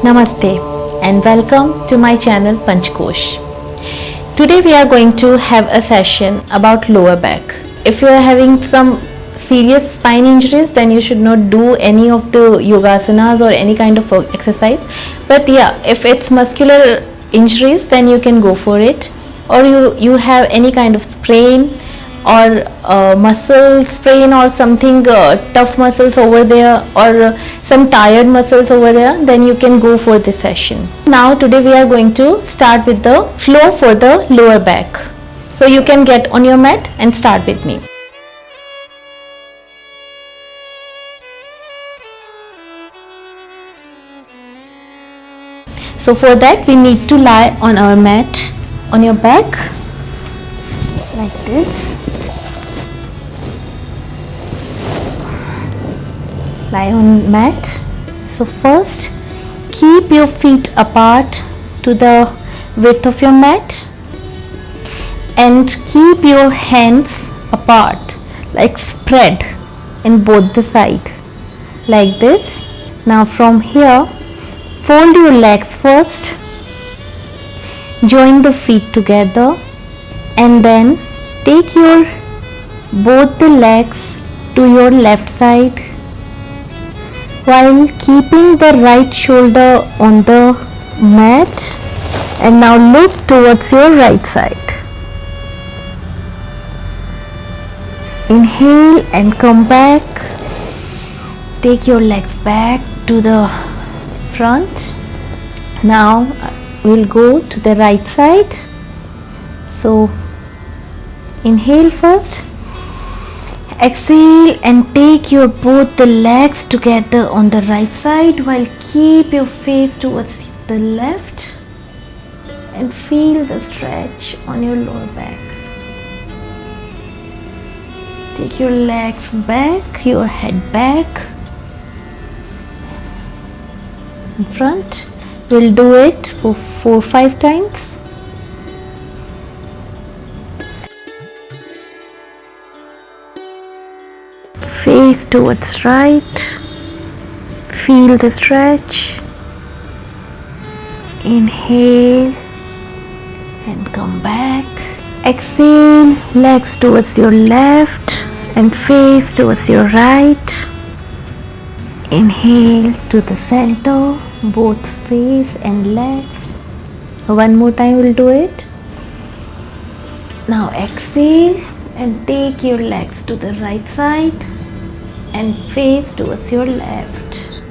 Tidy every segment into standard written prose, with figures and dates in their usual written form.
Namaste and welcome to my channel Panchkosh. Today we are going to have a session about lower back. If you are having some serious spine injuries, then you should not do any of the yogasanas or any kind of exercise. But yeah, if it's muscular injuries, then you can go for it. Or you have any kind of sprain or muscle sprain or something tough muscles over there or some tired muscles over there, then you can go for this session. Now today we are going to start with the flow for the lower back. So you can get on your mat and start with me. So for that we need to lie on our mat on your back like this. Lie on mat. So first keep your feet apart to the width of your mat and keep your hands apart, like spread in both the side like this. Now from here fold your legs first, join the feet together and then take your both the legs to your left side while keeping the right shoulder on the mat, and now look towards your right side. Inhale and come back. Take your legs back to the front. Now we'll go to the right side. So inhale first. Exhale and take your both the legs together on the right side while keep your face towards the left and feel the stretch on your lower back. Take your legs back, your head back in front. We'll do it for 4-5 times. Face towards right, feel the stretch. Inhale and come back. Exhale, legs towards your left and face towards your right. Inhale to the center, both face and legs. One more time we'll do it. Now exhale and take your legs to the right side and face towards your left.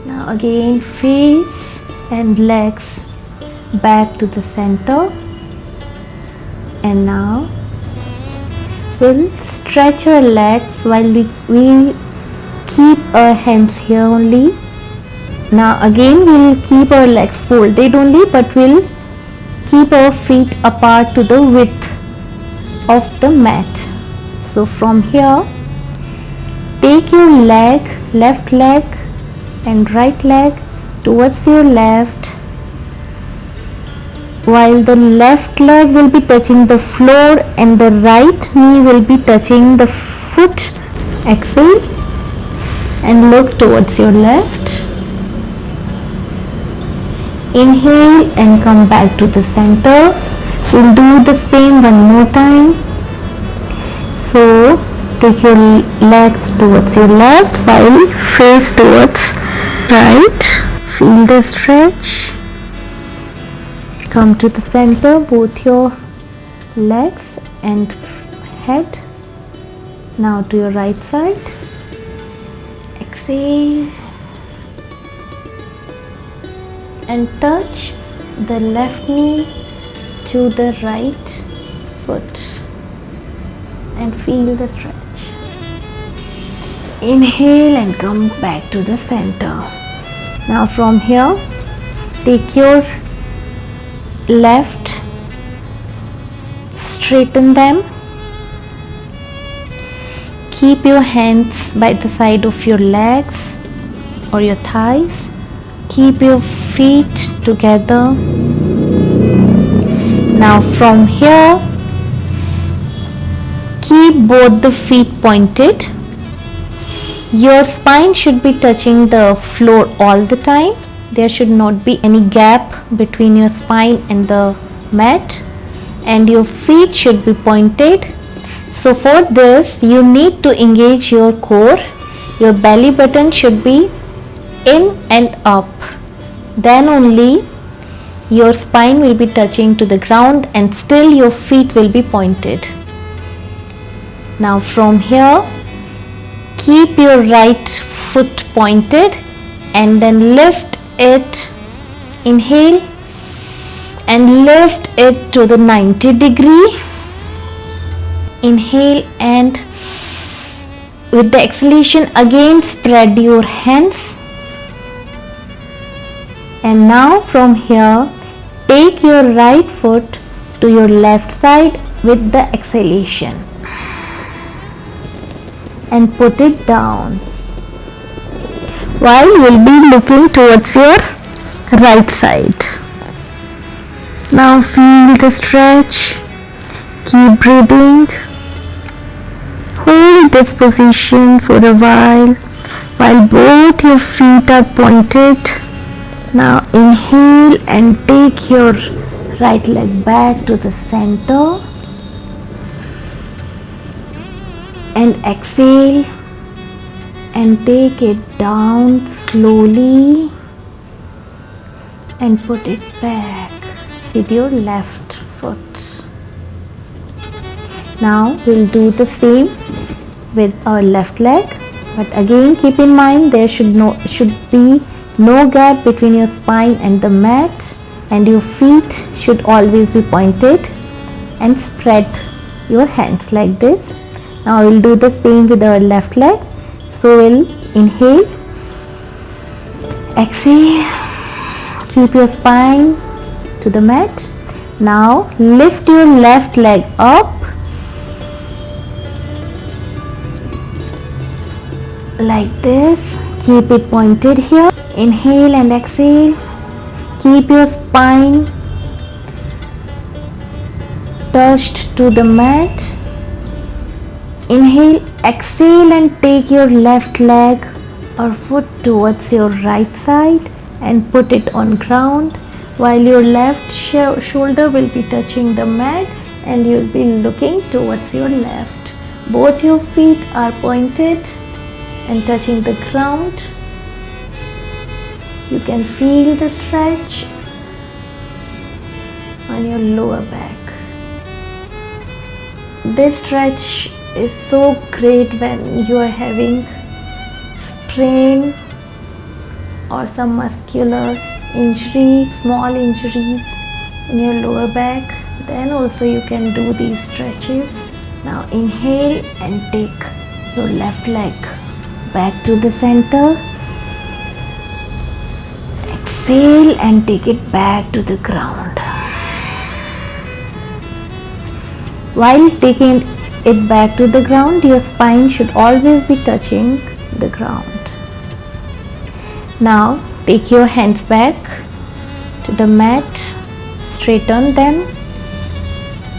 Now again face and legs back to the center, and now we'll stretch our legs while we keep our hands here only. Now again we'll keep our legs folded only, but we'll keep our feet apart to the width of the mat. So from here take your leg, left leg and right leg towards your left while the left leg will be touching the floor and the right knee will be touching the foot. Exhale and look towards your left. Inhale and come back to the center. We'll do the same one more time. So take your legs towards your left while face towards right. Feel the stretch. Come to the center, both your legs and head. Now to your right side. Exhale and touch the left knee to the right foot and feel the stretch. Inhale and come back to the center. Now from here take your left, straighten them. Keep your hands by the side of your legs or your thighs. Keep your feet together. Now from here keep both the feet pointed. Your spine should be touching the floor all the time. There should not be any gap between your spine and the mat, and your feet should be pointed. So for this you need to engage your core. Your belly button should be in and up. Then only your spine will be touching to the ground and still your feet will be pointed. Now from here, keep your right foot pointed and then lift it. Inhale and lift it to the 90 degree. Inhale and with the exhalation again spread your hands. And now from here, take your right foot to your left side with the exhalation and put it down while you will be looking towards your right side. Now feel the stretch. Keep breathing. Hold this position for a while both your feet are pointed. Now inhale and take your right leg back to the center and exhale and take it down slowly and put it back with your left foot. Now we'll do the same with our left leg, but again keep in mind there should be no gap between your spine and the mat, and your feet should always be pointed, and spread your hands like this. Now we'll do the same with our left leg. So we'll inhale, exhale, keep your spine to the mat. Now lift your left leg up like this. Keep it pointed here. Inhale and exhale. Keep your spine touched to the mat. Inhale, exhale and take your left leg or foot towards your right side and put it on ground while your left shoulder will be touching the mat and you'll be looking towards your left. Both your feet are pointed and touching the ground. You can feel the stretch on your lower back. This stretch is so great when you are having strain or some muscular injury, small injuries in your lower back. Then also you can do these stretches. Now inhale and take your left leg back to the center. Exhale and take it back to the ground. While taking it back to the ground, your spine should always be touching the ground. Now take your hands back to the mat, straighten them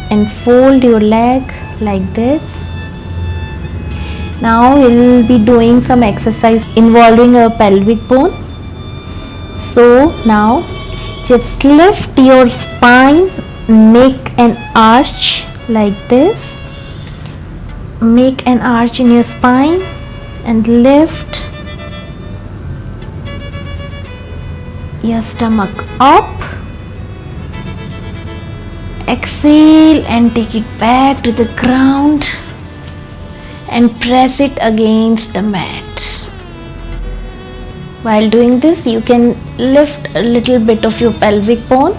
and fold your leg like this. Now we'll be doing some exercise involving a pelvic bone. So now just lift your spine, make an arch like this. Make an arch in your spine and lift your stomach up. Exhale and take it back to the ground and press it against the mat. While doing this, you can lift a little bit of your pelvic bone,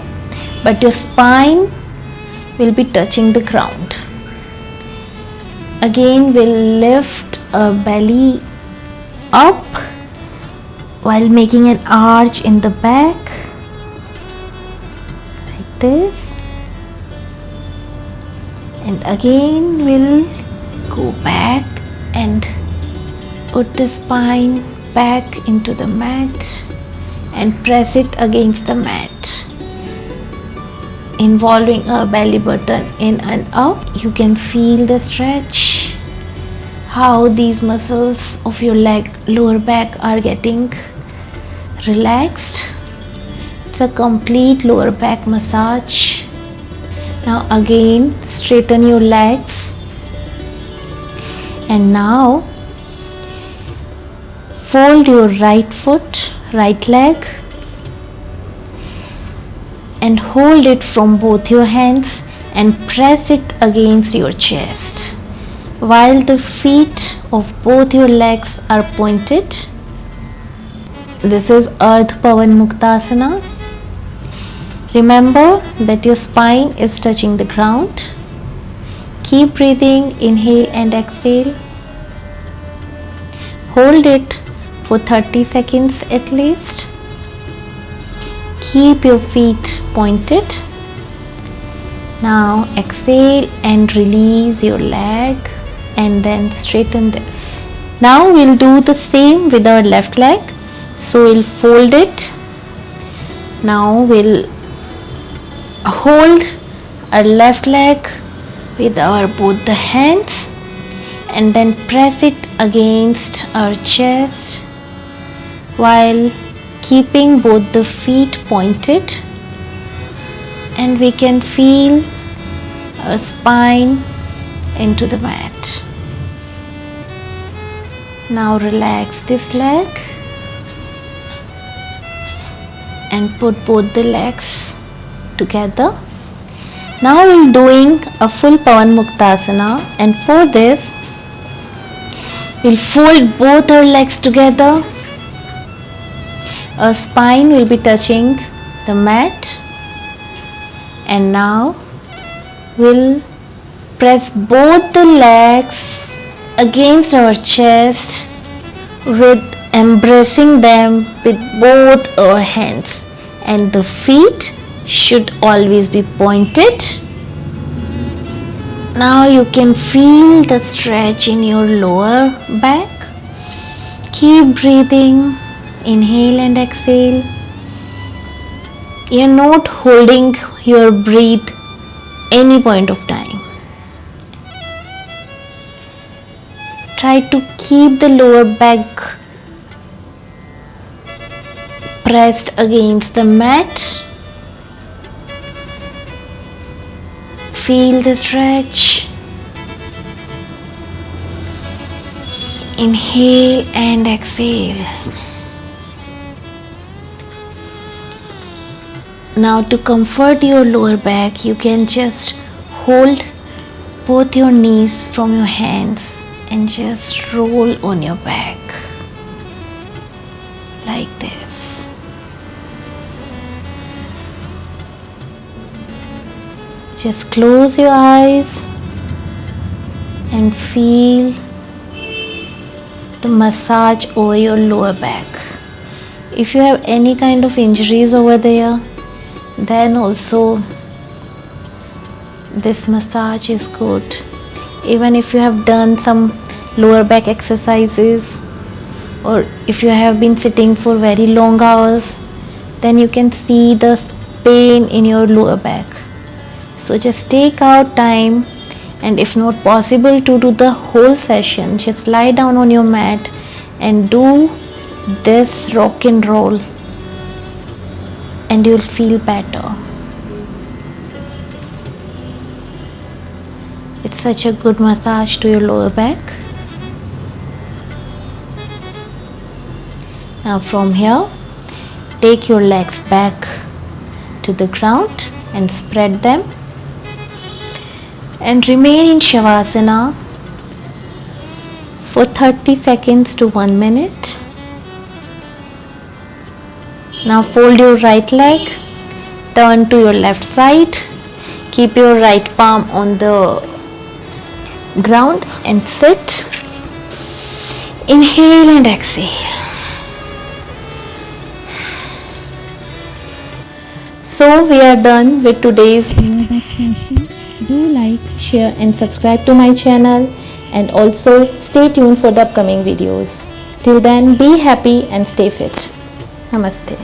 but your spine will be touching the ground. Again, we'll lift our belly up while making an arch in the back like this. And again, we'll go back and put the spine back into the mat and press it against the mat, involving our belly button in and up. You can feel the stretch, how these muscles of your lower back are getting relaxed. It's a complete lower back massage. Now again straighten your legs, and now fold your right foot, right leg, and hold it from both your hands and press it against your chest while the feet of both your legs are pointed. This is Ardha Pawan Muktasana. Remember that your spine is touching the ground. Keep breathing, inhale and exhale. Hold it for 30 seconds at least. Keep your feet pointed. Now exhale and release your leg, and then straighten this. Now we'll do the same with our left leg. So we'll fold it. Now we'll hold our left leg with our both the hands and then press it against our chest while keeping both the feet pointed, and we can feel our spine into the mat. Now relax this leg and put both the legs together. Now we're doing a full Pawan Muktasana, and for this we'll fold both our legs together. Our spine will be touching the mat, and now we'll press both the legs against our chest with embracing them with both our hands, and the feet should always be pointed. Now you can feel the stretch in your lower back. Keep breathing, inhale and exhale. You're not holding your breath any point of time. Try to keep the lower back pressed against the mat. Feel the stretch. Inhale and exhale. Now to comfort your lower back, you can just hold both your knees from your hands and just roll on your back like this. Just close your eyes and feel the massage over your lower back. If you have any kind of injuries over there, then also this massage is good. Even if you have done some lower back exercises, or if you have been sitting for very long hours, then you can see the pain in your lower back. So just take out time, and if not possible to do the whole session, just lie down on your mat and do this rock and roll, and you'll feel better. It's such a good massage to your lower back. Now from here, take your legs back to the ground and spread them, and remain in Shavasana for 30 seconds to 1 minute. Now fold your right leg, turn to your left side, keep your right palm on the ground and sit. Inhale and exhale. So we are done with today's lower back session. Do like, share and subscribe to my channel, and also stay tuned for the upcoming videos. Till then, be happy and stay fit. Namaste.